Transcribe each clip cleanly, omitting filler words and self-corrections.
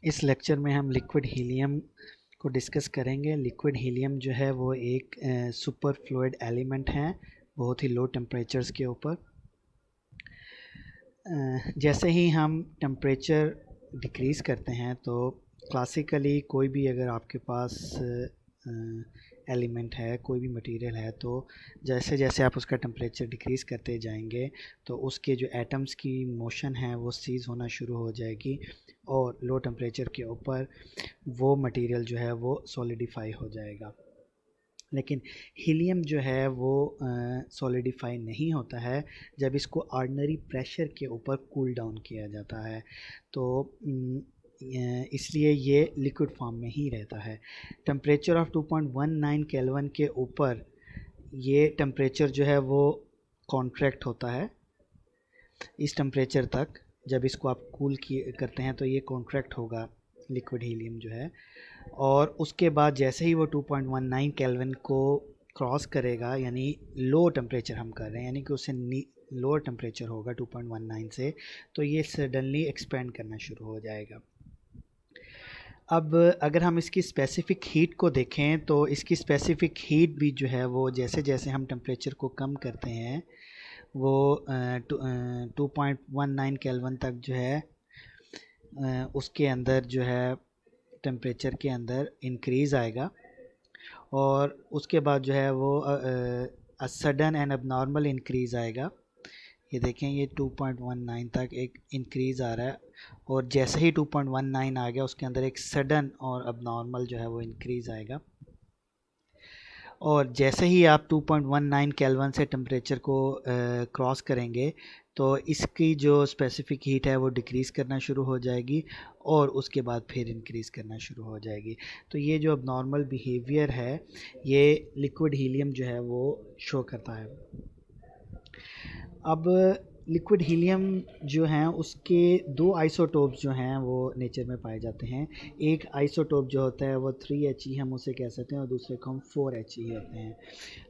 इस लेक्चर में हम लिक्विड हीलियम को डिस्कस करेंगे। लिक्विड हीलियम जो है वो एक सुपर फ्लूइड एलिमेंट है बहुत ही लो टेम्परेचर्स के ऊपर। जैसे ही हम टेम्परेचर डिक्रीज़ करते हैं तो क्लासिकली कोई भी अगर आपके पास एलिमेंट है, कोई भी मटेरियल है, तो जैसे जैसे आप उसका टेम्परेचर डिक्रीज़ करते जाएंगे तो उसके जो एटम्स की मोशन है वो सीज़ होना शुरू हो जाएगी और लो टेम्परेचर के ऊपर वो मटेरियल जो है वो सॉलिडिफाई हो जाएगा। लेकिन हीलियम जो है वो सॉलिडिफाई नहीं होता है जब इसको ऑर्डिनरी प्रेशर के ऊपर कूल डाउन किया जाता है, तो इसलिए ये लिक्विड फॉर्म में ही रहता है। टेम्परेचर ऑफ 2.19 केल्विन के ऊपर ये टेम्परेचर जो है वो कॉन्ट्रैक्ट होता है। इस टेम्परेचर तक जब इसको आप कूल करते हैं तो ये कॉन्ट्रैक्ट होगा लिक्विड हीलियम जो है, और उसके बाद जैसे ही वो 2.19 केल्विन को क्रॉस करेगा, यानी लो टेम्परेचर हम कर रहे हैं, यानी कि उससे लोअर टेम्परेचर होगा 2.19 से, तो ये सडनली एक्सपेंड करना शुरू हो जाएगा। अब अगर हम इसकी स्पेसिफ़िक हीट को देखें तो इसकी स्पेसिफ़िक हीट भी जो है वो जैसे जैसे हम टेम्परेचर को कम करते हैं वो 2.19 केल्विन तक जो है उसके अंदर जो है टेम्परेचर के अंदर इंक्रीज़ आएगा, और उसके बाद जो है वो सडन एंड अबनॉर्मल इंक्रीज़ आएगा। ये देखें, ये 2.19 तक एक इंक्रीज़ आ रहा है, और जैसे ही 2.19 आ गया उसके अंदर एक सडन और अबनॉर्मल जो है वो इंक्रीज़ आएगा। और जैसे ही आप 2.19 केल्विन से टेम्परेचर को क्रॉस करेंगे तो इसकी जो स्पेसिफ़िक हीट है वो डिक्रीज़ करना शुरू हो जाएगी और उसके बाद फिर इंक्रीज़ करना शुरू हो जाएगी। तो ये जो अब नॉर्मल बिहेवियर है ये लिक्विड हीलियम जो है वो शो करता है। अब लिक्विड हीलियम जो हैं उसके दो आइसोटोप्स जो हैं वो नेचर में पाए जाते हैं। एक आइसोटोप जो होता है वो 3He हम उसे कह सकते हैं, और दूसरे को हम 4He होते हैं।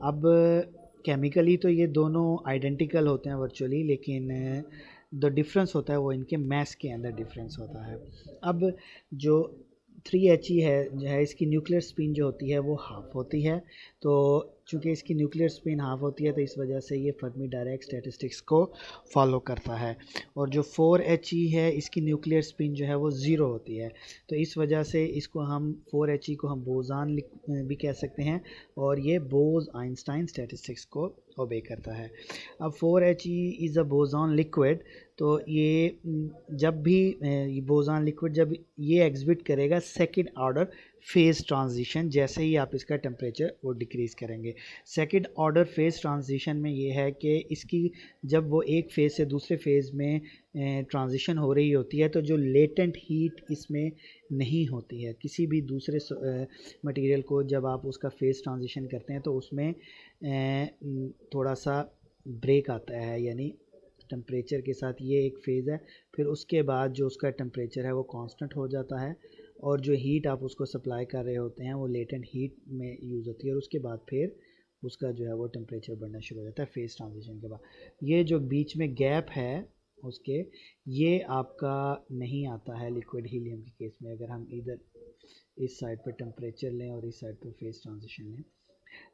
अब केमिकली तो ये दोनों आइडेंटिकल होते हैं वर्चुअली, लेकिन द डिफरेंस होता है वो इनके मैस के अंदर डिफरेंस होता है। अब जो 3He है जो है, इसकी न्यूक्लियर स्पिन जो होती है वो हाफ होती है, तो चूँकि इसकी न्यूक्लियर स्पिन हाफ होती है तो इस वजह से ये फर्मी डायरेक्ट स्टैटिस्टिक्स को फॉलो करता है। और जो 4He है इसकी न्यूक्लियर स्पिन जो है वो ज़ीरो होती है, तो इस वजह से इसको हम 4He को हम बोजान भी कह सकते हैं, और ये बोज आइंस्टाइन स्टैटिस्टिक्स को ओबे करता है। अब 4He इज़ अ बोजान लिक्विड, तो ये जब भी ये बोजान लिक्विड जब ये एग्जिबिट करेगा सेकेंड ऑर्डर फेज़ ट्रांजिशन, जैसे ही आप इसका टेम्परेचर वो डिक्रीज़ करेंगे। सेकेंड ऑर्डर फेज़ ट्रांजिशन में ये है कि इसकी जब वो एक फेज़ से दूसरे फेज़ में ट्रांजिशन हो रही होती है तो जो लेटेंट हीट इसमें नहीं होती है। किसी भी दूसरे मटेरियल को जब आप उसका फेज़ ट्रांजिशन करते हैं तो उसमें थोड़ा सा ब्रेक आता है, यानी टेम्परेचर के साथ ये एक फ़ेज़ है, फिर उसके बाद जो उसका टेम्परेचर है वो कांस्टेंट हो जाता है, और जो हीट आप उसको सप्लाई कर रहे होते हैं वो लेटेंट हीट में यूज़ होती है, और उसके बाद फिर उसका जो है वो टेम्परेचर बढ़ना शुरू हो जाता है फेज़ ट्रांजिशन के बाद। ये जो बीच में गैप है उसके, ये आपका नहीं आता है लिक्विड हीलियम के केस में। अगर हम इधर इस साइड पर टेम्परेचर लें और इस साइड पर फेज़ ट्रांजिशन लें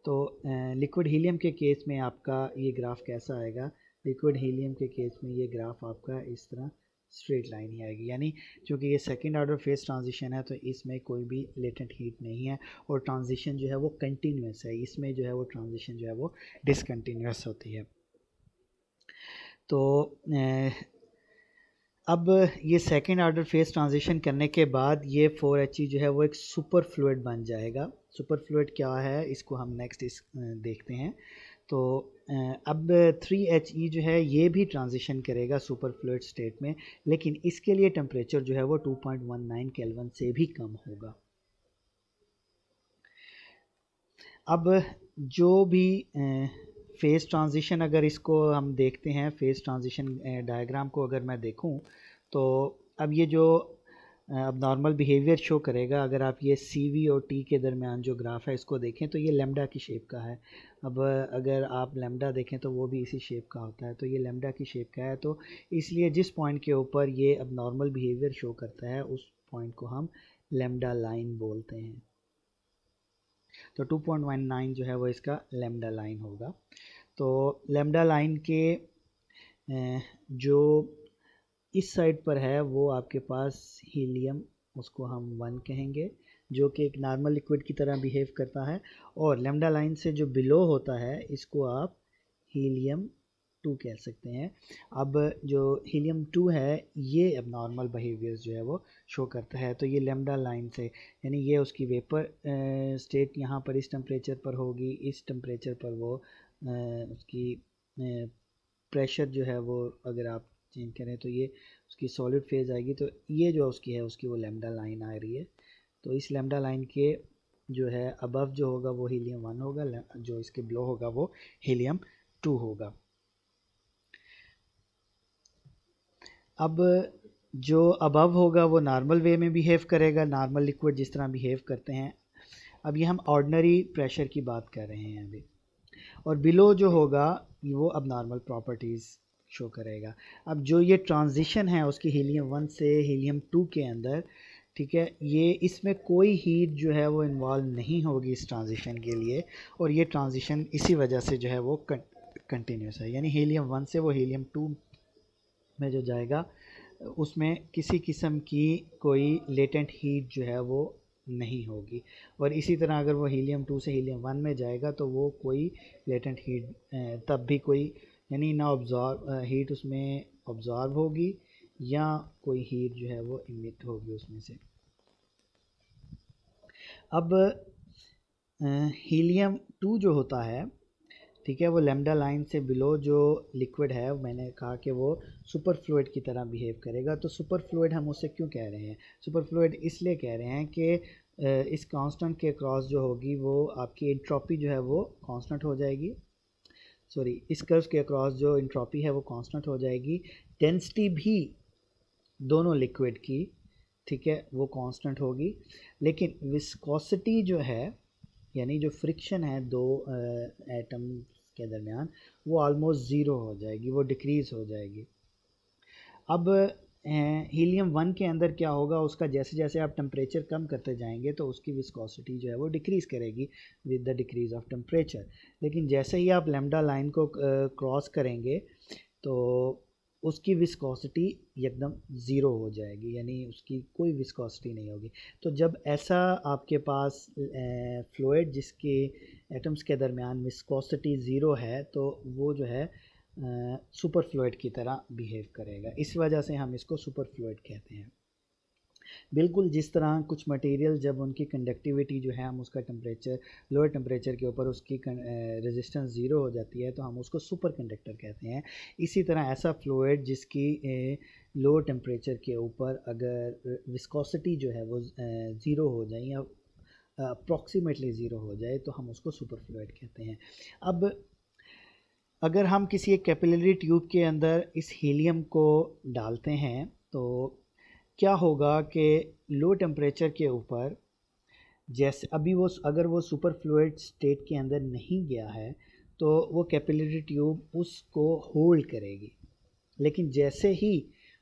तो लिक्विड हीलियम के केस में आपका ये ग्राफ कैसा आएगा। लिक्विड हीलियम के केस में ये ग्राफ आपका इस तरह स्ट्रेट लाइन ही आएगी, यानी क्योंकि ये सेकेंड ऑर्डर फेज़ ट्रांजिशन है तो इसमें कोई भी लेटेंट हीट नहीं है, और ट्रांजिशन जो है वो कंटिन्यूस है। इसमें जो है वो ट्रांजिशन जो है वो डिसकंटिन्यूस होती है। तो अब ये सेकेंड ऑर्डर फेज़ ट्रांजिशन करने के बाद ये 4He जो है वो एक सुपर फ्लूइड बन जाएगा। सुपर फ्लूइड क्या है इसको हम नेक्स्ट देखते हैं। तो अब 3He जो है ये भी ट्रांजिशन करेगा सुपर फ्लूइड स्टेट में, लेकिन इसके लिए टेम्परेचर जो है वो 2.19 केल्विन से भी कम होगा। अब जो भी फेज़ ट्रांजिशन, अगर इसको हम देखते हैं फेज़ ट्रांजिशन डायग्राम को अगर मैं देखूं, तो अब ये जो अब नॉर्मल बिहेवियर शो करेगा। अगर आप ये सी वी और टी के दरमियान जो ग्राफ है इसको देखें तो ये लेमडा की शेप का है। अब अगर आप लेमडा देखें तो वो भी इसी शेप का होता है, तो ये लेमडा की शेप का है, तो इसलिए जिस पॉइंट के ऊपर ये अब नॉर्मल बिहेवियर शो करता है उस पॉइंट को हम लेमडा लाइन बोलते हैं। तो 2.19 जो है वो इसका लेमडा लाइन होगा। तो लेमडा लाइन के जो इस साइड पर है वो आपके पास हीलियम, उसको हम 1 कहेंगे, जो कि एक नॉर्मल लिक्विड की तरह बिहेव करता है। और लेमडा लाइन से जो बिलो होता है इसको आप हीलियम 2 कह सकते हैं। अब जो हीलियम 2 है ये अब नॉर्मल बिहेवियर्स जो है वो शो करता है। तो ये लेमडा लाइन से, यानी ये उसकी वेपर स्टेट यहाँ पर इस टेम्परेचर पर होगी, इस टेम्परेचर पर वो उसकी प्रेशर जो है वो अगर आप चेंज करें तो ये उसकी सॉलिड फेज आएगी। तो ये जो उसकी है उसकी वो लेमडा लाइन आ रही है। तो इस लेमडा लाइन के जो है अबव जो होगा वो हीलियम 1 होगा, जो इसके बिलो होगा वो हीलियम 2 होगा। अब जो अबव होगा वो नॉर्मल वे में बिहेव करेगा, नॉर्मल लिक्विड जिस तरह बिहेव करते हैं। अब ये हम ऑर्डिनरी प्रेशर की बात कर रहे हैं अभी। और बिलो जो होगा वो अब नॉर्मल प्रॉपर्टीज़ शो करेगा। अब जो ये ट्रांजिशन है उसकी हीलियम 1 से हीलियम 2 के अंदर, ठीक है, ये इसमें कोई हीट जो है वो इन्वॉल्व नहीं होगी इस ट्रांजिशन के लिए, और ये ट्रांजिशन इसी वजह से जो है वो कंटिन्यूस है। यानी हीलियम 1 से वो हीलियम 2 में जो जाएगा उसमें किसी किस्म की कोई लेटेंट हीट जो है वो नहीं होगी। और इसी तरह अगर वो हीलियम 2 से हीलियम 1 में जाएगा तो वो कोई लेटेंट हीट तब भी कोई, यानी ना ऑब्जॉर्व हीट उसमें ऑब्जॉर्व होगी या कोई हीट जो है वो इमिट होगी उसमें से। अब हीलियम 2 जो होता है, ठीक है, वो लेमडा लाइन से बिलो जो लिक्विड है, मैंने कहा कि वो सुपर फ्लूइड की तरह बिहेव करेगा। तो सुपर फ्लूइड हम उसे क्यों कह रहे हैं? सुपर फ्लूइड इसलिए कह रहे हैं कि इस कांस्टेंट के क्रॉस जो होगी वो आपकी एंट्रोपी जो है वो कांस्टेंट हो जाएगी। सॉरी, इस कर्व के अक्रॉस जो एंट्रोपी है वो कांस्टेंट हो जाएगी। डेंसिटी भी दोनों लिक्विड की, ठीक है, वो कांस्टेंट होगी। लेकिन विस्कोसिटी जो है, यानी जो फ्रिक्शन है दो एटम के दरमियान, वो ऑलमोस्ट ज़ीरो हो जाएगी, वो डिक्रीज़ हो जाएगी। अब हीलियम 1 के अंदर क्या होगा, उसका जैसे जैसे आप टेम्परेचर कम करते जाएंगे तो उसकी विस्कोसिटी जो है वो डिक्रीज़ करेगी with the decrease of temperature. लेकिन जैसे ही आप लेमडा लाइन को क्रॉस करेंगे तो उसकी विस्कोसिटी एकदम ज़ीरो हो जाएगी, यानी उसकी कोई विस्कोसिटी नहीं होगी। तो जब ऐसा आपके पास फ्लूइड जिसके एटम्स के दरमियान विस्कोसिटी ज़ीरो है तो वो जो है सुपर फ्लूइड की तरह बिहेव करेगा। इस वजह से हम इसको सुपर फ्लूइड कहते हैं। बिल्कुल जिस तरह कुछ मटेरियल जब उनकी कंडक्टिविटी जो है हम उसका टेम्परेचर लोअर टेम्परेचर के ऊपर उसकी रेजिस्टेंस ज़ीरो हो जाती है तो हम उसको सुपर कंडक्टर कहते हैं। इसी तरह ऐसा फ्लूइड जिसकी लो टेम्परेचर के ऊपर अगर विस्कोसिटी जो है वो ज़ीरो हो जाए या अप्रॉक्सीमेटली ज़ीरो हो जाए तो हम उसको सुपर फ्लूइड कहते हैं। अब अगर हम किसी एक कैपिलरी ट्यूब के अंदर इस हीलियम को डालते हैं तो क्या होगा कि लो टेम्परेचर के ऊपर, जैसे अभी वो अगर वो सुपर फ्लूइड स्टेट के अंदर नहीं गया है तो वो कैपिलरी ट्यूब उसको होल्ड करेगी। लेकिन जैसे ही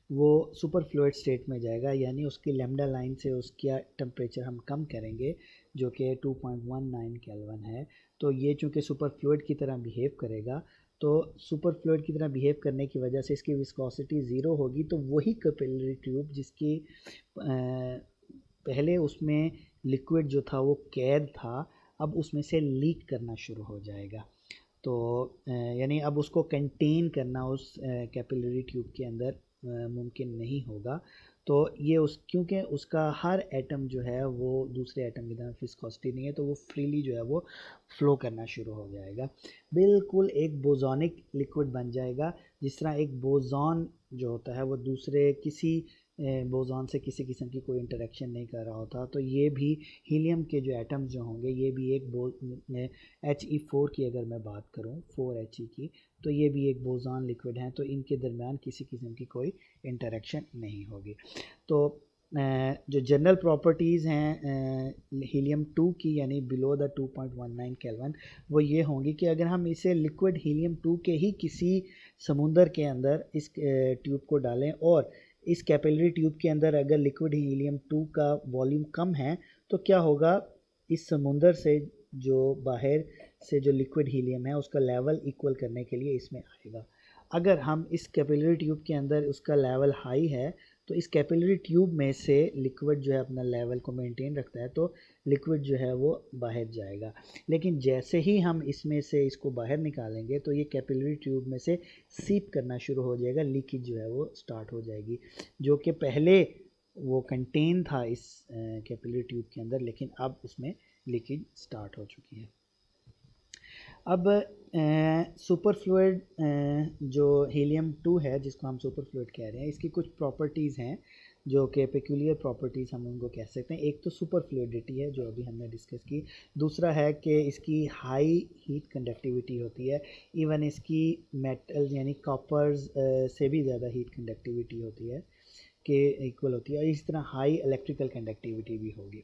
वो सुपर फ्लूइड स्टेट में जाएगा, यानी उसकी लेमडा लाइन से उसका टेम्परेचर हम कम करेंगे जो कि 2.19 केल्विन है, तो ये चूँकि सुपर फ्लूइड की तरह बिहेव करेगा, तो सुपर फ्लूइड की तरह बिहेव करने की वजह से इसकी विस्कोसिटी ज़ीरो होगी। तो वही कैपिलरी ट्यूब जिसकी पहले उसमें लिक्विड जो था वो कैद था, अब उसमें से लीक करना शुरू हो जाएगा। तो यानी अब उसको कंटेन करना उस कैपिलरी ट्यूब के अंदर मुमकिन नहीं होगा। तो ये उस क्योंकि उसका हर एटम जो है वो दूसरे एटम की तरह विस्कोसिटी नहीं है तो वो फ्रीली जो है वो फ़्लो करना शुरू हो जाएगा। बिल्कुल एक बोजॉनिक लिक्विड बन जाएगा। जिस तरह एक बोजॉन जो होता है वो दूसरे किसी बोजॉन से किसी किस्म की कोई इंटरेक्शन नहीं कर रहा होता, तो ये भी हीलियम के जो एटम्स जो होंगे ये भी एक He4 की अगर मैं बात करूँ 4He की, तो ये भी एक बोजॉन लिक्विड हैं, तो इनके दरमियान किसी किस्म की कोई इंटरेक्शन नहीं होगी। तो जो जनरल प्रॉपर्टीज़ हैं हीलियम 2 की, यानी बिलो द 2.19 केल्विन, वो ये होंगी कि अगर हम इसे लिक्विड हीलियम 2 के ही किसी समुंदर के अंदर इस ट्यूब को डालें और इस कैपिलरी ट्यूब के अंदर अगर लिक्विड हीलियम 2 का वॉल्यूम कम है तो क्या होगा, इस समुंदर से जो बाहर से जो लिक्विड हीलियम है उसका लेवल इक्वल करने के लिए इसमें आएगा। अगर हम इस कैपिलरी ट्यूब के अंदर उसका लेवल हाई है तो इस कैपिलरी ट्यूब में से लिक्विड जो है अपना लेवल को मेंटेन रखता है, तो लिक्विड जो है वो बाहर जाएगा। लेकिन जैसे ही हम इसमें से इसको बाहर निकालेंगे तो ये कैपिलरी ट्यूब में से सीप करना शुरू हो जाएगा, लीकेज जो है वो स्टार्ट हो जाएगी, जो कि पहले वो कंटेन था इस कैपिलरी ट्यूब के अंदर, लेकिन अब उसमें लीकेज स्टार्ट हो चुकी है। अब सुपर फ्लूइड जो हीलियम 2 है जिसको हम सुपर फ्लूइड कह रहे हैं, इसकी कुछ प्रॉपर्टीज़ हैं जो कि पेक्यूलियर प्रॉपर्टीज़ हम उनको कह सकते हैं। एक तो सुपर फ्लूइडिटी है जो अभी हमने डिस्कस की, दूसरा है कि इसकी हाई हीट कंडक्टिविटी होती है, इवन इसकी मेटल यानी कॉपर्स से भी ज़्यादा हीट कंडक्टिविटी होती है कि इक्वल होती है, और इस तरह हाई इलेक्ट्रिकल कंडक्टिविटी भी होगी।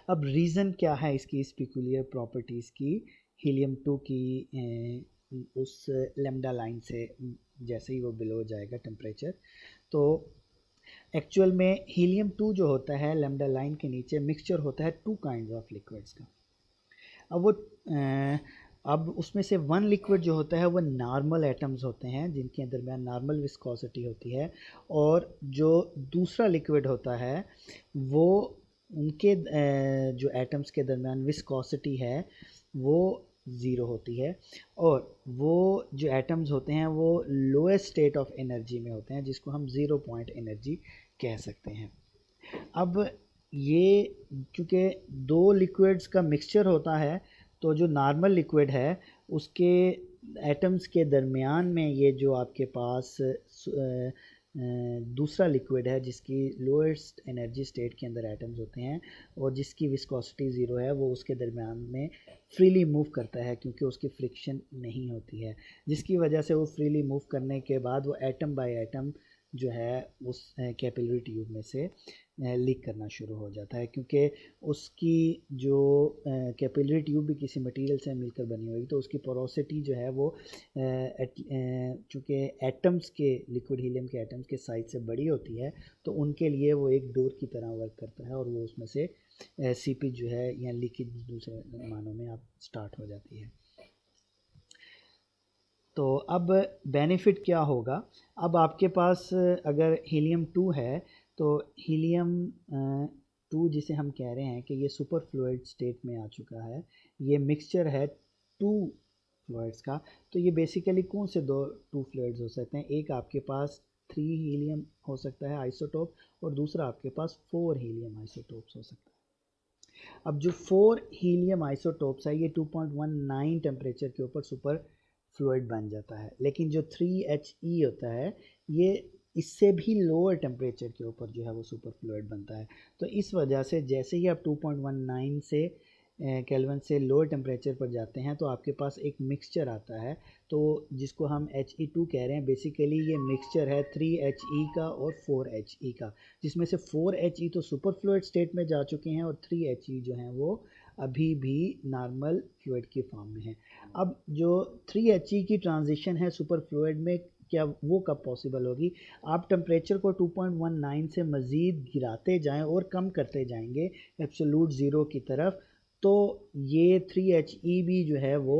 अब रीज़न क्या है इसकी इस पेक्यूलियर प्रॉपर्टीज़ की हीलियम 2 की उस लेमडा लाइन से जैसे ही वो बिलो जाएगा टेम्परेचर, तो एक्चुअल में हीलियम 2 जो होता है लेमडा लाइन के नीचे मिक्सचर होता है 2 काइंड ऑफ लिक्विड्स का। अब उसमें से वन लिक्विड जो होता है वो नॉर्मल एटम्स होते हैं जिनके दरमियान नॉर्मल विस्कोसिटी होती है, और जो दूसरा लिक्विड होता है वो उनके जो एटम्स के दरमियान विस्कोसिटी है वो ज़ीरो होती है, और वो जो एटम्स होते हैं वो लोएस्ट स्टेट ऑफ एनर्जी में होते हैं जिसको हम ज़ीरो पॉइंट एनर्जी कह सकते हैं। अब ये क्योंकि दो लिक्विड्स का मिक्सचर होता है तो जो नॉर्मल लिक्विड है उसके एटम्स के दरमियान में ये जो आपके पास दूसरा लिक्विड है जिसकी लोएस्ट एनर्जी स्टेट के अंदर एटम्स होते हैं और जिसकी विस्कोसिटी ज़ीरो है, वो उसके दरमियान में फ्रीली मूव करता है क्योंकि उसकी फ्रिक्शन नहीं होती है, जिसकी वजह से वो फ्रीली मूव करने के बाद वो एटम बाय एटम जो है उस कैपिलरी ट्यूब में से लीक करना शुरू हो जाता है, क्योंकि उसकी जो कैपिलरी ट्यूब भी किसी मटेरियल से मिलकर बनी होगी तो उसकी पोरोसिटी जो है वो चूँकि एटम्स के लिक्विड हीलियम के एटम्स के साइज से बड़ी होती है तो उनके लिए वो एक डोर की तरह वर्क करता है और वो उसमें से सीपी जो है या लीकेज दूसरे मानों में आप स्टार्ट हो जाती है। तो अब बेनिफिट क्या होगा, अब आपके पास अगर हीलियम 2 है तो हीलियम 2 जिसे हम कह रहे हैं कि ये सुपर फ्लूइड स्टेट में आ चुका है, ये मिक्सचर है 2 फ्लूइड्स का, तो ये बेसिकली कौन से टू फ्लूइड्स हो सकते हैं, एक आपके पास 3 हीलियम हो सकता है आइसोटोप और दूसरा आपके पास 4 हीलियम आइसोटोप्स हो सकता है। अब जो 4 हीलियम आइसोटोप्स है ये 2.19 टेम्परेचर के ऊपर सुपर फ्लूइड बन जाता है, लेकिन जो 3He होता है ये इससे भी लोअर टेम्परेचर के ऊपर जो है वो सुपर फ्लूइड बनता है। तो इस वजह से जैसे ही आप 2.19 से केल्विन से लोअर टेम्परेचर पर जाते हैं तो आपके पास एक मिक्सचर आता है, तो जिसको हम He2 कह रहे हैं, बेसिकली ये मिक्सचर है 3He का और 4He का, जिसमें से 4He तो सुपर फ्लूइड स्टेट में जा चुके हैं और 3He जो हैं वो अभी भी नॉर्मल फ्लूइड की फॉर्म में है। अब जो 3He की ट्रांजिशन है सुपर फ्लूइड में, क्या वो कब पॉसिबल होगी, आप टेम्परेचर को 2.19 से मज़ीद गिराते जाएं और कम करते जाएंगे एब्सोलूट ज़ीरो की तरफ, तो ये 3He भी जो है वो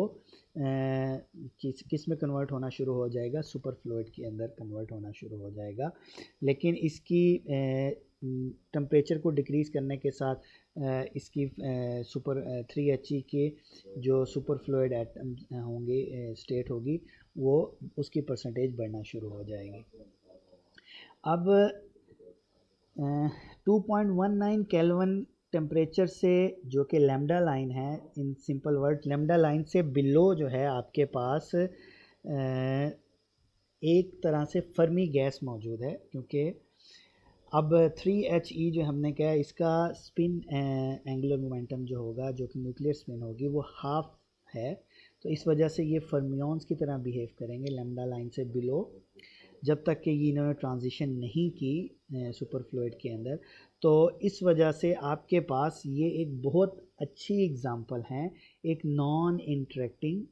किस में कन्वर्ट होना शुरू हो जाएगा, सुपर फ्लूइड के अंदर कन्वर्ट होना शुरू हो जाएगा। लेकिन इसकी टेम्परेचर को डिक्रीज़ करने के साथ इसकी सुपर 3He के जो सुपर फ्लूइड एटम होंगे स्टेट होगी वो उसकी परसेंटेज बढ़ना शुरू हो जाएगी। अब 2.19 केल्विन टेम्परेचर से जो कि लैम्डा लाइन है, in simple word lambda line से बिलो जो है आपके पास एक तरह से फर्मी गैस मौजूद है, क्योंकि अब 3He जो हमने कहा इसका स्पिन एंगुलर मोमेंटम जो होगा जो कि न्यूक्लियर स्पिन होगी वो हाफ है, तो इस वजह से ये फर्मियंस की तरह बिहेव करेंगे लैम्डा लाइन से बिलो, जब तक कि ये इन्होंने ट्रांजिशन नहीं की सुपर फ्लूइड के अंदर। तो इस वजह से आपके पास ये एक बहुत अच्छी एग्जांपल है एक नॉन इंटरेक्टिंग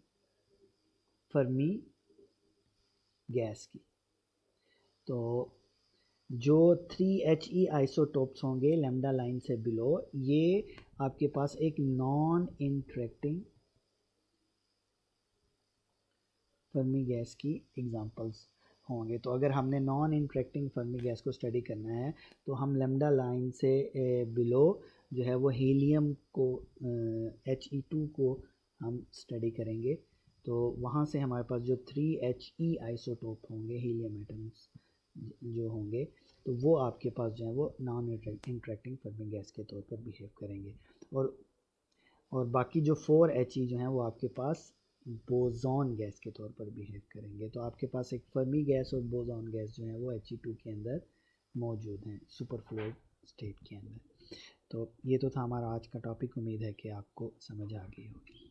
फर्मी गैस की। तो जो 3He आइसोटोप्स होंगे लैम्डा लाइन से बिलो, ये आपके पास एक नॉन इंटरेक्टिंग फर्मी गैस की एग्जांपल्स होंगे। तो अगर हमने नॉन इंटरेक्टिंग फर्मी गैस को स्टडी करना है तो हम लैम्डा लाइन से बिलो जो है वो हीलियम को He2 को हम स्टडी करेंगे। तो वहाँ से हमारे पास जो 3He आइसोटोप होंगे हीलियम एटम्स जो होंगे, तो वो आपके पास जो है वो नॉन इंटरेक्टिंग फर्मी गैस के तौर पर बिहेव करेंगे। और बाकी जो 4He जो हैं वो आपके पास बोजॉन गैस के तौर पर बिहेव करेंगे। तो आपके पास एक फर्मी गैस और बोजॉन गैस जो है वो He2 के अंदर मौजूद हैं सुपर फ्लूइड स्टेट के अंदर। तो ये तो था हमारा आज का टॉपिक। उम्मीद है कि आपको समझ आ गई होगी।